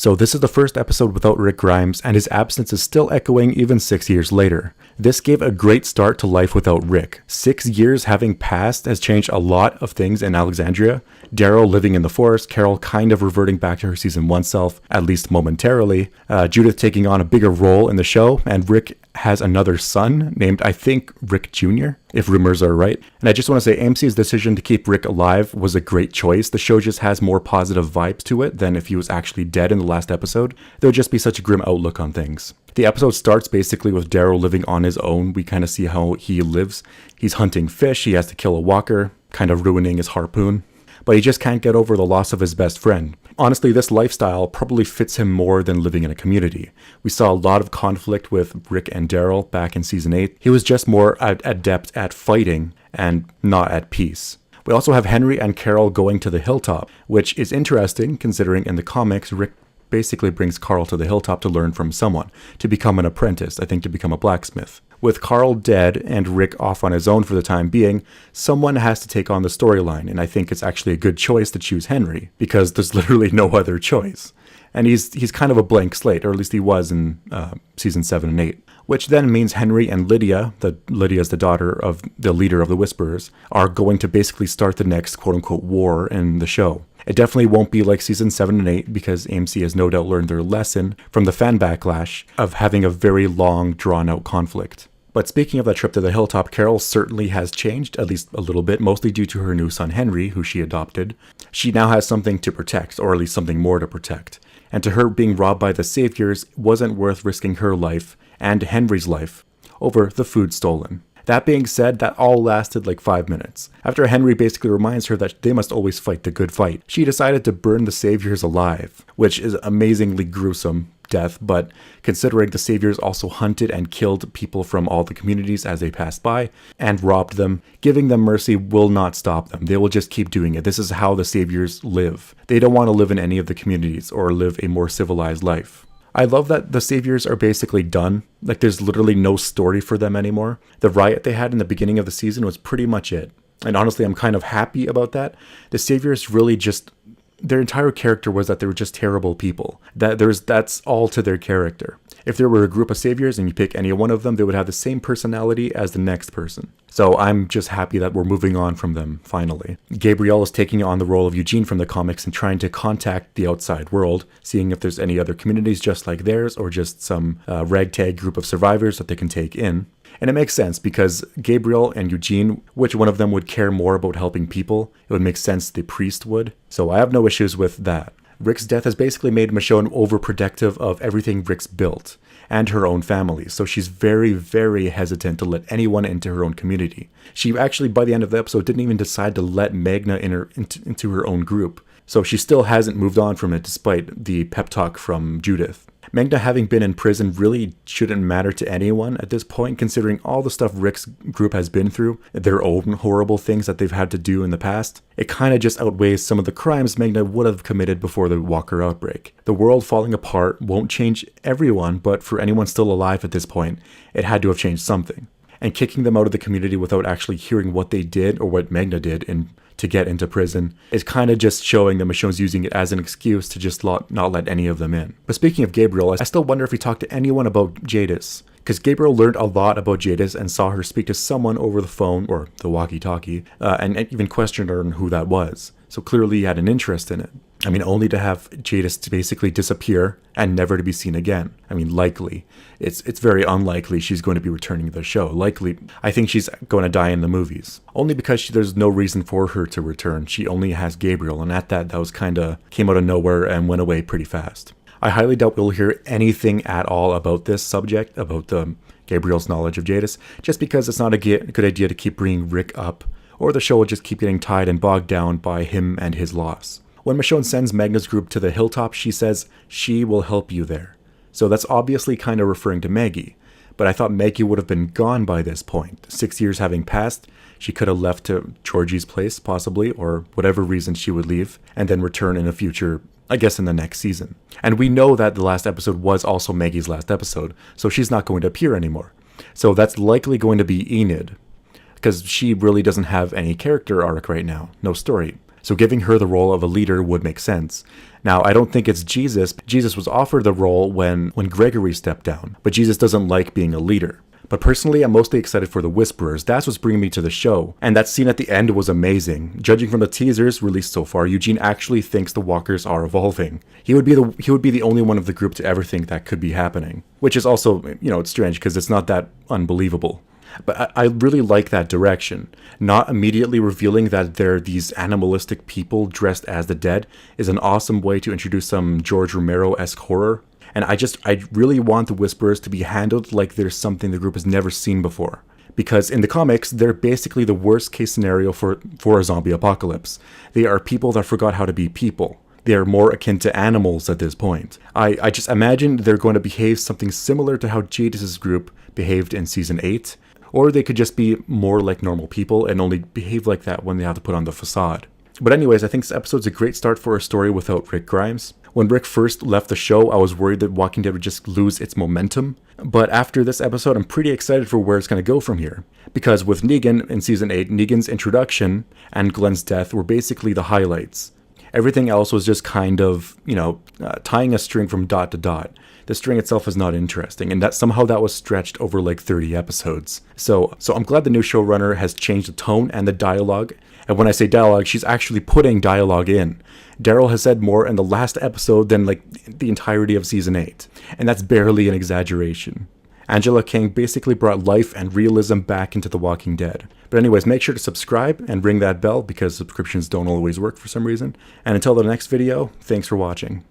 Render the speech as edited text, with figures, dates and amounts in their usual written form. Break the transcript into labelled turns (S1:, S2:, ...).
S1: So this is the first episode without Rick Grimes, and his absence is still echoing even 6 years later. This gave a great start to life without Rick. 6 years having passed has changed a lot of things in Alexandria. Daryl living in the forest, Carol kind of reverting back to her season 1 self, at least momentarily, Judith taking on a bigger role in the show, and Rick has another son named, I think, Rick Jr., if rumors are right. And I just want to say AMC's decision to keep Rick alive was a great choice. The show just has more positive vibes to it than if he was actually dead in the last episode. There would just be such a grim outlook on things. The episode starts basically with Daryl living on his own. We kind of see how he lives. He's hunting fish, he has to kill a walker, kind of ruining his harpoon. But he just can't get over the loss of his best friend. Honestly, this lifestyle probably fits him more than living in a community. We saw a lot of conflict with Rick and Daryl back in season 8. He was just more adept at fighting and not at peace. We also have Henry and Carol going to the hilltop, which is interesting considering in the comics, Rick basically brings Carl to the hilltop to learn from someone, to become an apprentice, I think to become a blacksmith. With Carl dead and Rick off on his own for the time being, someone has to take on the storyline, and I think it's actually a good choice to choose Henry, because there's literally no other choice. And he's kind of a blank slate, or at least he was in season 7 and 8. Which then means Henry and Lydia, Lydia's the daughter of the leader of the Whisperers, are going to basically start the next quote-unquote war in the show. It definitely won't be like season 7 and 8 because AMC has no doubt learned their lesson from the fan backlash of having a very long, drawn-out conflict. But speaking of that trip to the hilltop, Carol certainly has changed, at least a little bit, mostly due to her new son Henry, who she adopted. She now has something to protect, or at least something more to protect. And to her, being robbed by the Saviors wasn't worth risking her life and Henry's life over the food stolen. That being said, that all lasted like 5 minutes. After Henry basically reminds her that they must always fight the good fight, she decided to burn the Saviors alive, which is amazingly gruesome death, but considering the Saviors also hunted and killed people from all the communities as they passed by and robbed them, giving them mercy will not stop them. They will just keep doing it. This is how the Saviors live. They don't want to live in any of the communities or live a more civilized life. I love that the Saviors are basically done. Like, there's literally no story for them anymore. The riot they had in the beginning of the season was pretty much it. And honestly, I'm kind of happy about that. The Saviors really just, their entire character was that they were just terrible people. That's all to their character. If there were a group of Saviors and you pick any one of them, they would have the same personality as the next person. So I'm just happy that we're moving on from them, finally. Gabriel is taking on the role of Eugene from the comics and trying to contact the outside world, seeing if there's any other communities just like theirs or just some ragtag group of survivors that they can take in. And it makes sense because Gabriel and Eugene, which one of them would care more about helping people? It would make sense the priest would. So I have no issues with that. Rick's death has basically made Michonne overprotective of everything Rick's built and her own family, so she's very, very hesitant to let anyone into her own community. She actually, by the end of the episode, didn't even decide to let Magna into her own group, so she still hasn't moved on from it despite the pep talk from Judith. Magna having been in prison really shouldn't matter to anyone at this point, considering all the stuff Rick's group has been through, their own horrible things that they've had to do in the past. It kind of just outweighs some of the crimes Magna would have committed before the Walker outbreak. The world falling apart won't change everyone, but for anyone still alive at this point, it had to have changed something. And kicking them out of the community without actually hearing what they did or what Magna did to get into prison is kind of just showing that Michonne's using it as an excuse to just not let any of them in. But speaking of Gabriel, I still wonder if he talked to anyone about Jadis, because Gabriel learned a lot about Jadis and saw her speak to someone over the phone or the walkie-talkie and even questioned her on who that was. So clearly he had an interest in it. I mean, only to have Jadis to basically disappear and never to be seen again. I mean, likely. It's very unlikely she's going to be returning to the show. Likely, I think she's going to die in the movies. Only because there's no reason for her to return. She only has Gabriel, and at that was came out of nowhere and went away pretty fast. I highly doubt we'll hear anything at all about this subject, about Gabriel's knowledge of Jadis, just because it's not a good idea to keep bringing Rick up, or the show will just keep getting tied and bogged down by him and his loss. When Michonne sends Magna's group to the hilltop, she says she will help you there. So that's obviously kind of referring to Maggie. But I thought Maggie would have been gone by this point. 6 years having passed, she could have left to Georgie's place, possibly, or whatever reason she would leave, and then return in the future, I guess in the next season. And we know that the last episode was also Maggie's last episode, so she's not going to appear anymore. So that's likely going to be Enid, because she really doesn't have any character arc right now, no story. So giving her the role of a leader would make sense. Now, I don't think it's Jesus. Jesus was offered the role when Gregory stepped down, but Jesus doesn't like being a leader. But personally, I'm mostly excited for the Whisperers. That's what's bringing me to the show. And that scene at the end was amazing. Judging from the teasers released so far, Eugene actually thinks the Walkers are evolving. He would be the only one of the group to ever think that could be happening. Which is also, it's strange because it's not that unbelievable. But I really like that direction. Not immediately revealing that they're these animalistic people dressed as the dead is an awesome way to introduce some George Romero-esque horror. And I really want the Whisperers to be handled like there's something the group has never seen before. Because in the comics, they're basically the worst case scenario for a zombie apocalypse. They are people that forgot how to be people. They are more akin to animals at this point. I just imagine they're going to behave something similar to how Jadis' group behaved in Season 8. Or they could just be more like normal people and only behave like that when they have to put on the facade. But anyways, I think this episode's a great start for a story without Rick Grimes. When Rick first left the show, I was worried that Walking Dead would just lose its momentum. But after this episode, I'm pretty excited for where it's going to go from here. Because with Negan in Season 8, Negan's introduction and Glenn's death were basically the highlights. Everything else was just kind of, tying a string from dot to dot. The string itself is not interesting, and that somehow that was stretched over like 30 episodes. So I'm glad the new showrunner has changed the tone and the dialogue. And when I say dialogue, she's actually putting dialogue in. Daryl has said more in the last episode than like the entirety of Season 8. And that's barely an exaggeration. Angela King basically brought life and realism back into The Walking Dead. But anyways, make sure to subscribe and ring that bell because subscriptions don't always work for some reason. And until the next video, thanks for watching.